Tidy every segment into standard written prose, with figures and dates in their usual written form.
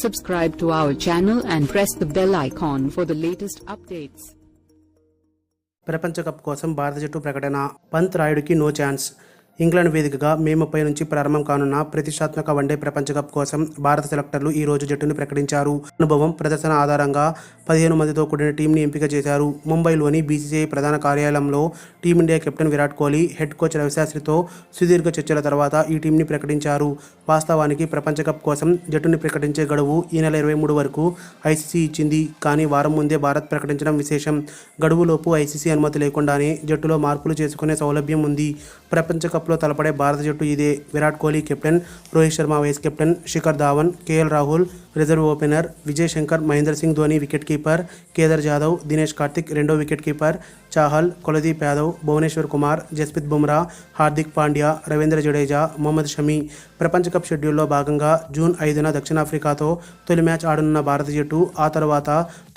Subscribe to our channel and press the bell icon for the latest updates. ప్రపంచ cup కోసం భారత జట్టు ప్రకటన. పంత్ రాయుడుకి నో ఛాన్స్. ఇంగ్లాండ్ వేదికగా మే 30 నుంచి ప్రారంభం కానున్న ప్రతిష్టాత్మక వన్డే ప్రపంచ కప్ కోసం భారత సెలెక్టర్లు ఈ రోజు జట్టును ప్రకటించారు. అనుభవం, ప్రదర్శన ఆధారంగా 15 మందితో కూడిన టీంని ఎంపిక చేశారు. ముంబైలోని బీసీసీఐ ప్రధాన కార్యాలయంలో team India captain Virat Kohli, head coach రవిశాస్త్రితో సుదీర్ఘ చర్చల తర్వాత ఈ టీంని ప్రకటించారు. వాస్తవానికి ప్రపంచ కప్ కోసం జట్టుని ప్రకటించే గడువు ఈ నెల 23 వరకు ఐసీసీ ఇచ్చింది. కానీ వారం ముందే భారత్ ప్రకటించడం విశేషం. గడువులోపు ఐసీసీ అనుమతి లేకుండానే జట్టులో మార్పులు చేసుకునే సౌలభ్యం ఉంది. ప్రపంచ కప్లో తలపడే భారత జట్టు ఇదే. Virat Kohli captain, Rohit Sharma vice captain, Shikhar Dhawan, KL Rahul reserve opener, Vijay Shankar, Mahendra Singh Dhoni wicket keeper, Kedar Jadhav, Dinesh Karthik రెండో వికెట్ కీపర్, చాహల్, కులదీప్ యాదవ్, భువనేశ్వర్ కుమార్, జస్ప్రీత్ బుమ్రా, హార్దిక్ పాండ్యా, రవీంద్ర జడేజా, మొహమ్మద్ షమి. ప్రపంచ కప్ షెడ్యూల్లో భాగంగా జూన్ 5న దక్షిణాఫ్రికాతో తొలి మ్యాచ్ ఆడనున్న భారత జట్టు ఆ తర్వాత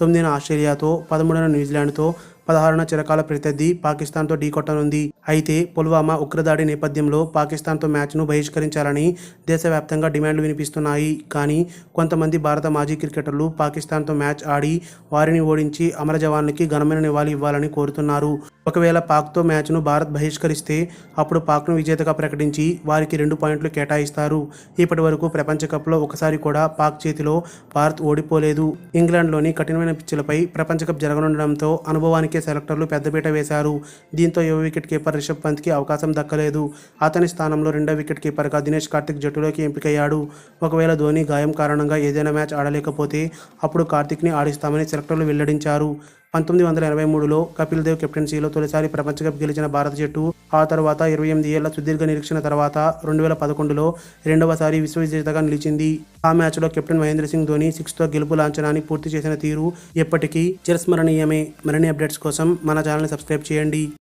9న ఆస్ట్రేలియాతో, 13న న్యూజిలాండ్తో, 16న చిరకాల ప్రత్యర్థి పాకిస్తాన్తో ఢీకొట్టనుంది. అయితే పుల్వామా ఉగ్రదాడి నేపథ్యంలో పాకిస్తాన్తో మ్యాచ్ను బహిష్కరించాలని దేశవ్యాప్తంగా డిమాండ్లు వినిపిస్తున్నాయి. కానీ కొంతమంది భారత మాజీ క్రికెటర్లు పాకిస్తాన్తో మ్యాచ్ ఆడి వారిని ఓడించి అమర జవాన్లకి ఘనమైన నివాళి ఇవ్వాలని కోరుతున్నారు. ఒకవేళ పాక్తో మ్యాచ్ను భారత్ బహిష్కరిస్తే అప్పుడు పాక్ను విజేతగా ప్రకటించి వారికి 2 పాయింట్లు కేటాయిస్తారు. ఇప్పటి వరకు ప్రపంచ కప్లో ఒకసారి కూడా పాక్ చేతిలో భారత్ ఓడిపోలేదు. ఇంగ్లాండ్లోని కఠినమైన పిచ్చులపై ప్రపంచ కప్ జరగనుండడంతో అనుభవానికే సెలెక్టర్లు పెద్దపీట వేశారు. దీంతో యువ వికెట్ కీపర్ రిషబ్ పంత్కి అవకాశం దక్కలేదు. అతని స్థానంలో రెండో వికెట్ కీపర్గా దినేష్ కార్తిక్ జట్టులోకి ఎంపికయ్యాడు. ఒకవేళ ధోని గాయం కారణంగా ఏదైనా మ్యాచ్ ఆడలేకపోతే అప్పుడు కార్తిక్ని ఆడిస్తామని సెలెక్టర్లు వెల్లడించారు. 1983లో కపిల్ దేవ్ కెప్టెన్సీలో తొలిసారి ప్రపంచ కప్ గెలిచిన భారత జట్టు ఆ తర్వాత 28 ఏళ్ల సుదీర్ఘ నిరీక్షణ తర్వాత 2011లో రెండవసారి విశ్వ విజేతగా నిలిచింది. ఆ మ్యాచ్లో కెప్టెన్ మహేంద్ర సింగ్ ధోని 6తో గెలుపు లాంఛనాన్ని పూర్తి చేసిన తీరు ఎప్పటికీ చిరస్మరణీయమే. మరిన్ని అప్డేట్స్ కోసం మన ఛానల్ని సబ్స్క్రైబ్ చేయండి.